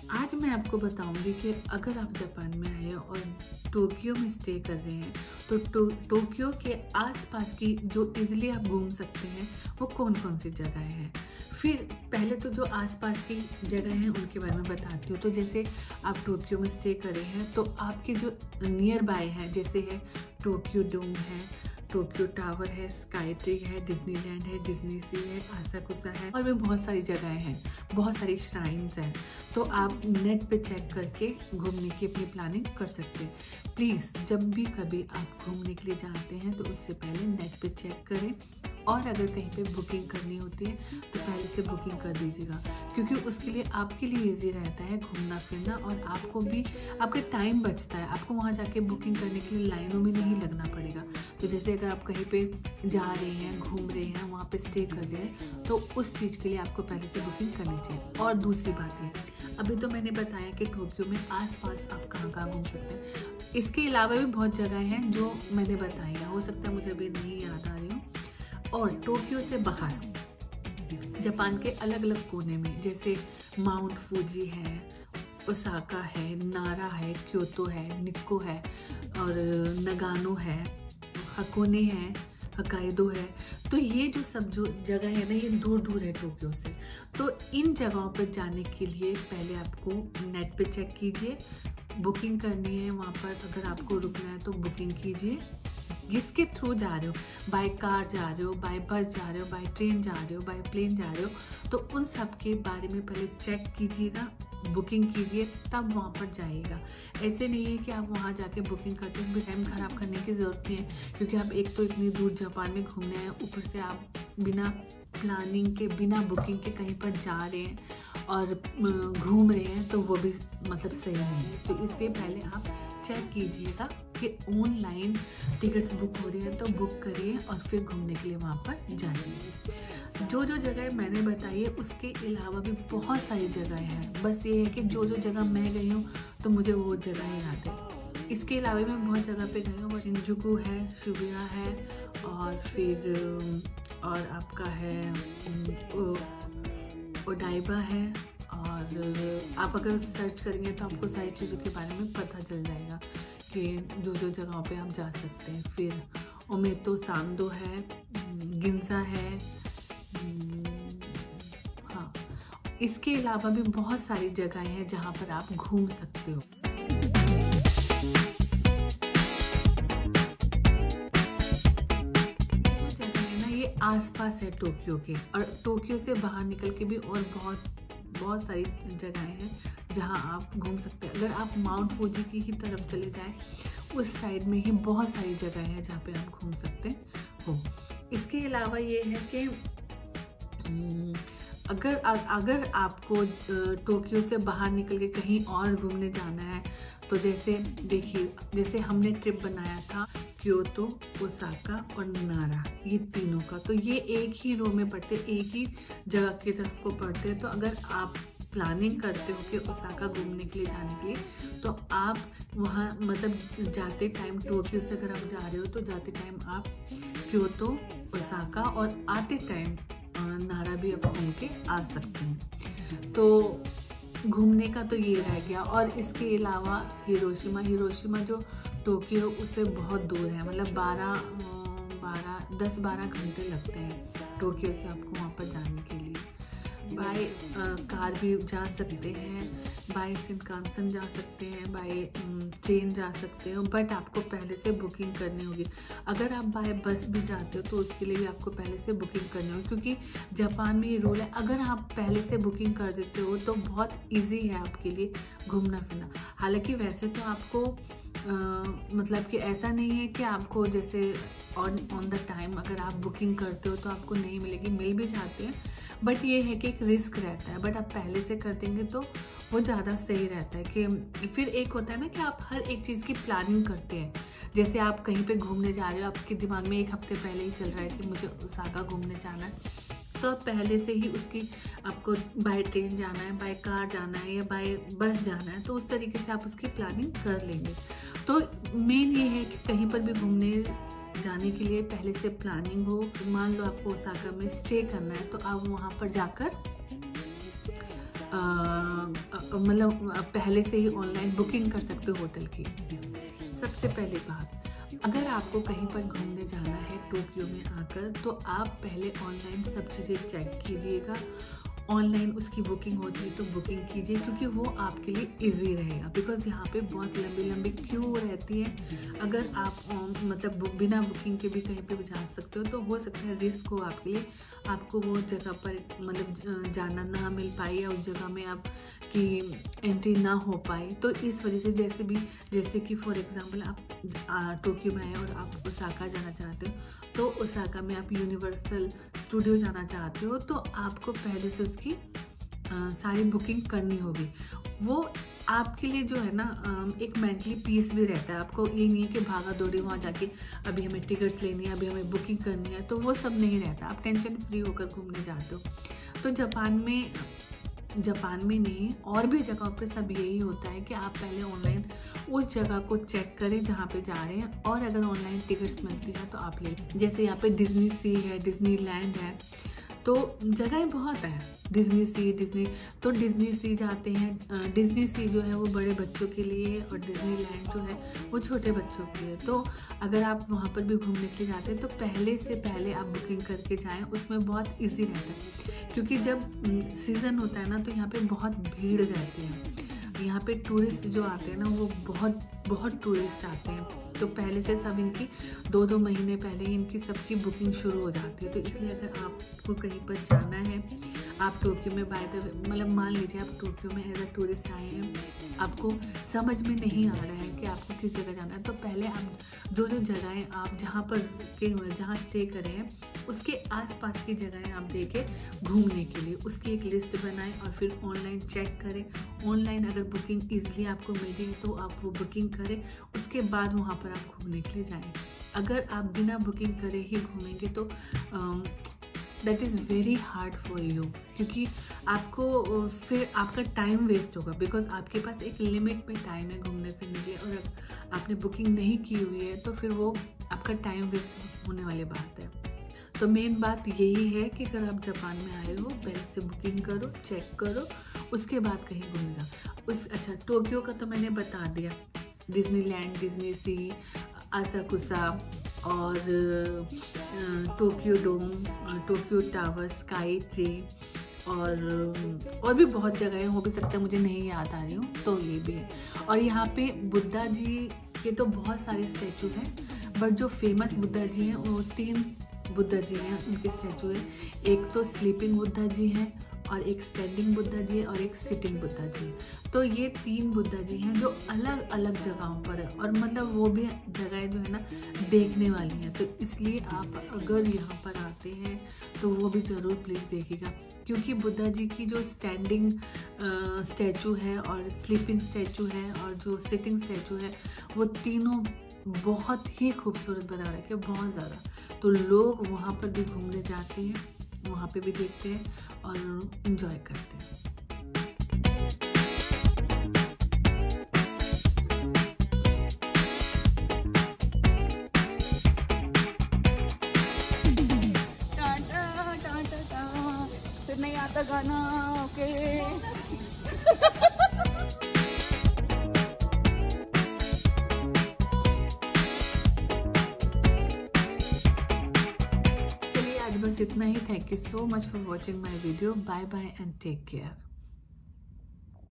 आज मैं आपको बताऊंगी कि अगर आप जापान में आए और टोक्यो में स्टे कर रहे हैं तो टोक्यो के आसपास की जो इजीली आप घूम सकते हैं वो कौन कौन सी जगह हैं। फिर पहले तो जो आसपास की जगह हैं उनके बारे में बताती हूँ। तो जैसे आप टोक्यो में स्टे कर रहे हैं तो आपके जो नियर बाय हैं, जैसे है टोक्यो डोम है, टोक्यो टावर है, स्काई ट्री है, डिज्नीलैंड है, डिज्नी सी है, आसाकुसा है, और भी बहुत सारी जगहें हैं, बहुत सारी श्राइन्स हैं। तो आप नेट पे चेक करके घूमने की अपनी प्लानिंग कर सकते हैं। प्लीज़ जब भी कभी आप घूमने के लिए जाते हैं तो उससे पहले नेट पे चेक करें, और अगर कहीं पे बुकिंग करनी होती है तो पहले से बुकिंग कर दीजिएगा, क्योंकि उसके लिए आपके लिए इजी रहता है घूमना फिरना, और आपको भी आपका टाइम बचता है। आपको वहाँ जाके बुकिंग करने के लिए लाइनों में नहीं लगना पड़ेगा। तो जैसे अगर आप कहीं पे जा रहे हैं, घूम रहे हैं, वहाँ पे स्टे कर रहे हैं, तो उस चीज़ के लिए आपको पहले से बुकिंग करनी चाहिए। और दूसरी बात है, अभी तो मैंने बताया कि टोक्यो में आसपास आप कहाँ कहाँ घूम सकते हैं। इसके अलावा भी बहुत जगह हैं जो मैंने बताई है, हो सकता है मुझे अभी नहीं याद आ रही हूँ। और टोक्यो से बाहर जापान के अलग अलग कोने में, जैसे माउंट फूजी है, ओसाका है, नारा है, क्योतो है, निक्को है, और नगानो है, हकोने है, हकाइदो है। तो ये जो सब जो जगह है ना, ये दूर दूर है टोक्यो से। तो इन जगहों पर जाने के लिए पहले आपको नेट पे चेक कीजिए, बुकिंग करनी है वहाँ पर। अगर आपको रुकना है तो बुकिंग कीजिए, जिसके थ्रू जा रहे हो, बाय कार जा रहे हो, बाय बस जा रहे हो, बाय ट्रेन जा रहे हो, बाय प्लेन जा रहे हो, तो उन सब के बारे में पहले चेक कीजिएगा, बुकिंग कीजिए, तब वहाँ पर जाइएगा। ऐसे नहीं है कि आप वहाँ जाके बुकिंग करते हुए टाइम ख़राब करने की ज़रूरत नहीं है, क्योंकि आप एक तो इतनी दूर जापान में घूमने हैं, ऊपर से आप बिना प्लानिंग के, बिना बुकिंग के कहीं पर जा रहे हैं और घूम रहे हैं, तो वो भी मतलब सही नहीं है। तो इसलिए पहले आप चेक कीजिएगा कि ऑनलाइन टिकट्स बुक हो रही हैं तो बुक करिए, और फिर घूमने के लिए वहाँ पर जाइए। जो जो जगह मैंने बताई है उसके अलावा भी बहुत सारी जगह हैं, बस ये है कि जो जो जगह मैं गई हूँ तो मुझे वो जगह याद है। इसके अलावा मैं बहुत जगह पे गई हूँ, शिंजुकू है, शिबुया है, और फिर और आपका है ओडाइबा है, और आप अगर सर्च करेंगे तो आपको सारी चीज़ों के बारे में पता चल जाएगा कि जो जो जगहों पे आप जा सकते हैं। फिर ओमेतो सांदो है, गिंजा है, हाँ, इसके अलावा भी बहुत सारी जगहें हैं जहाँ पर आप घूम सकते हो। आसपास है टोक्यो के, और टोक्यो से बाहर निकल के भी और बहुत सारी जगहें हैं जहां आप घूम सकते हैं। अगर आप माउंट फूजी की ही तरफ चले जाएं, उस साइड में ही बहुत सारी जगह है जहां पे आप घूम सकते हो। इसके अलावा ये है कि अगर आपको टोक्यो से बाहर निकल के कहीं और घूमने जाना है, तो जैसे देखिए, जैसे हमने ट्रिप बनाया था क्योतो, ओसाका और नारा, ये तीनों का, तो ये एक ही रो में पड़ते, एक ही जगह की तरफ को पड़ते हैं। तो अगर आप प्लानिंग करते हो कि ओसाका घूमने के लिए जाने के लिए, तो आप वहाँ मतलब जाते टाइम टोक्यो से अगर आप जा रहे हो तो जाते टाइम आप क्योतो, ओसाका, और आते टाइम नारा भी आप घूम के आ सकते हैं। तो घूमने का तो ये रह गया। और इसके अलावा हिरोशिमा जो टोक्यो उससे बहुत दूर है, मतलब 10-12 घंटे लगते हैं टोक्यो से आपको वहाँ पर जाने के लिए। बाय कार भी जा सकते हैं, बाय शिनकानसेन जा सकते हैं, बाय ट्रेन जा सकते हो, बट आपको पहले से बुकिंग करनी होगी। अगर आप बाय बस भी जाते हो तो उसके लिए भी आपको पहले से बुकिंग करनी होगी, क्योंकि जापान में ये रूल है, अगर आप पहले से बुकिंग कर देते हो तो बहुत ईजी है आपके लिए घूमना फिरना। हालांकि वैसे तो आपको मतलब कि ऐसा नहीं है कि आपको जैसे ऑन द टाइम अगर आप बुकिंग करते हो तो आपको नहीं मिलेगी, मिल भी जाते हैं, बट ये है कि एक रिस्क रहता है। बट आप पहले से कर देंगे तो वो ज़्यादा सही रहता है। कि फिर एक होता है ना कि आप हर एक चीज़ की प्लानिंग करते हैं, जैसे आप कहीं पे घूमने जा रहे हो, आपके दिमाग में एक हफ्ते पहले ही चल रहा है कि मुझे ओसाका घूमने जाना है, तो आप पहले से ही उसकी, आपको बाय ट्रेन जाना है, बाय कार जाना है या बाय बस जाना है, तो उस तरीके से आप उसकी प्लानिंग कर लेंगे। तो मेन ये है कि कहीं पर भी घूमने जाने के लिए पहले से प्लानिंग हो। मान लो आपको ओसाका में स्टे करना है तो आप वहाँ पर जाकर मतलब पहले से ही ऑनलाइन बुकिंग कर सकते हो होटल की। सबसे पहली बात, अगर आपको कहीं पर घूमने जाना है टोक्यो में आकर, तो आप पहले ऑनलाइन सब चीज़ें चेक कीजिएगा। ऑनलाइन उसकी बुकिंग होती है तो बुकिंग कीजिए, क्योंकि वो आपके लिए इजी रहेगा। बिकॉज़ यहाँ पे बहुत लंबी लंबी क्यू रहती है। अगर आप मतलब बिना बुकिंग के भी कहीं पे भी जा सकते हो, तो हो सकता है रिस्क हो आपके लिए, आपको वो जगह पर मतलब जाना ना मिल पाए, या उस जगह में आप की एंट्री ना हो पाए। तो इस वजह से जैसे कि फॉर एग्जांपल आप टोक्यो में आए और आप ओसाका जाना चाहते हो, तो ओसाका में आप यूनिवर्सल स्टूडियो जाना चाहते हो, तो आपको पहले से उसकी सारी बुकिंग करनी होगी। वो आपके लिए जो है ना एक मेंटली पीस भी रहता है। आपको ये नहीं है कि भागा दौड़ी वहाँ जाके अभी हमें टिकट्स लेनी है, अभी हमें बुकिंग करनी है, तो वो सब नहीं रहता। आप टेंशन फ्री होकर घूमने जाते हो। तो जापान में नहीं, और भी जगहों पे सब यही होता है कि आप पहले ऑनलाइन उस जगह को चेक करें जहाँ पे जा रहे हैं, और अगर ऑनलाइन टिकट्स मिलती है तो आप ले। जैसे यहाँ पे डिज्नी सी है, डिज्नीलैंड है, तो जगहें बहुत है। डिज्नी सी जाते हैं। डिज्नी सी जो है वो बड़े बच्चों के लिए, और डिज्नीलैंड जो है वो छोटे बच्चों के लिए। तो अगर आप वहाँ पर भी घूमने के लिए जाते हैं तो पहले आप बुकिंग करके जाएं, उसमें बहुत इजी रहता है। क्योंकि जब सीज़न होता है ना, तो यहाँ पे बहुत भीड़ रहती है। यहाँ पे टूरिस्ट जो आते हैं ना, वो बहुत टूरिस्ट आते हैं, तो पहले से सब इनकी 2-2 महीने पहले ही इनकी सबकी बुकिंग शुरू हो जाती है। तो इसलिए अगर आपको कहीं पर जाना है, आप टोक्यो में मतलब मान लीजिए आप टोक्यो में एज अ टूरिस्ट आए हैं, आपको समझ में नहीं आ रहा है कि आपको किस जगह जाना है, तो पहले आप जो जगहें आप जहाँ स्टे करें हैं, उसके आसपास की जगहें आप देखें घूमने के लिए, उसकी एक लिस्ट बनाएं और फिर ऑनलाइन चेक करें। ऑनलाइन अगर बुकिंग ईजिली आपको मिल रही है तो आप वो बुकिंग करें, उसके बाद वहाँ पर आप घूमने के लिए जाएं। अगर आप बिना बुकिंग करे ही घूमेंगे तो that is very hard for you, क्योंकि आपको फिर आपका टाइम वेस्ट होगा। बिकॉज आपके पास एक लिमिट में टाइम है घूमने फिरने के लिए, और आपने बुकिंग नहीं की हुई है तो फिर वो आपका टाइम वेस्ट होने वाली बात है। तो मेन बात यही है कि अगर आप जापान में आए हो, पहले से बुकिंग करो, चेक करो, उसके बाद कहीं घूमने जाओ। अच्छा, टोक्यो का तो मैंने बता दिया। डिज्नीलैंड, डिज्नी सी, आसाकुसा और टोक्यो डोम, टोक्यो टावर, स्काई ट्री, और भी बहुत जगह हो भी सकता है, मुझे नहीं याद आ रही हूँ, तो ये भी है। और यहाँ पे बुद्धा जी के तो बहुत सारे स्टैचू हैं, बट जो फेमस बुद्धा जी हैं वो 3 बुद्धा जी हैं, उनके स्टैचू है। एक तो स्लीपिंग बुद्धा जी हैं, और एक स्टैंडिंग बुद्धा जी है, और एक सिटिंग बुद्धा जी। तो ये 3 बुद्धा जी हैं जो अलग अलग जगहों पर है, और मतलब वो भी जगह जो है ना देखने वाली हैं। तो इसलिए आप अगर यहाँ पर आते हैं तो वो भी ज़रूर प्लीज़ देखिएगा, क्योंकि बुद्धा जी की जो स्टैंडिंग स्टैचू है, और स्लीपिंग स्टैचू है, और जो सिटिंग स्टैचू है, वो तीनों बहुत ही खूबसूरत बना रखे, बहुत ज़्यादा। तो लोग वहाँ पर भी घूमने जाते हैं, वहाँ पे भी देखते हैं और एंजॉय करते हैं। फिर नहीं आता गाना, ओके। बस इतना ही। Thank you so much for watching my video. Bye bye and take care.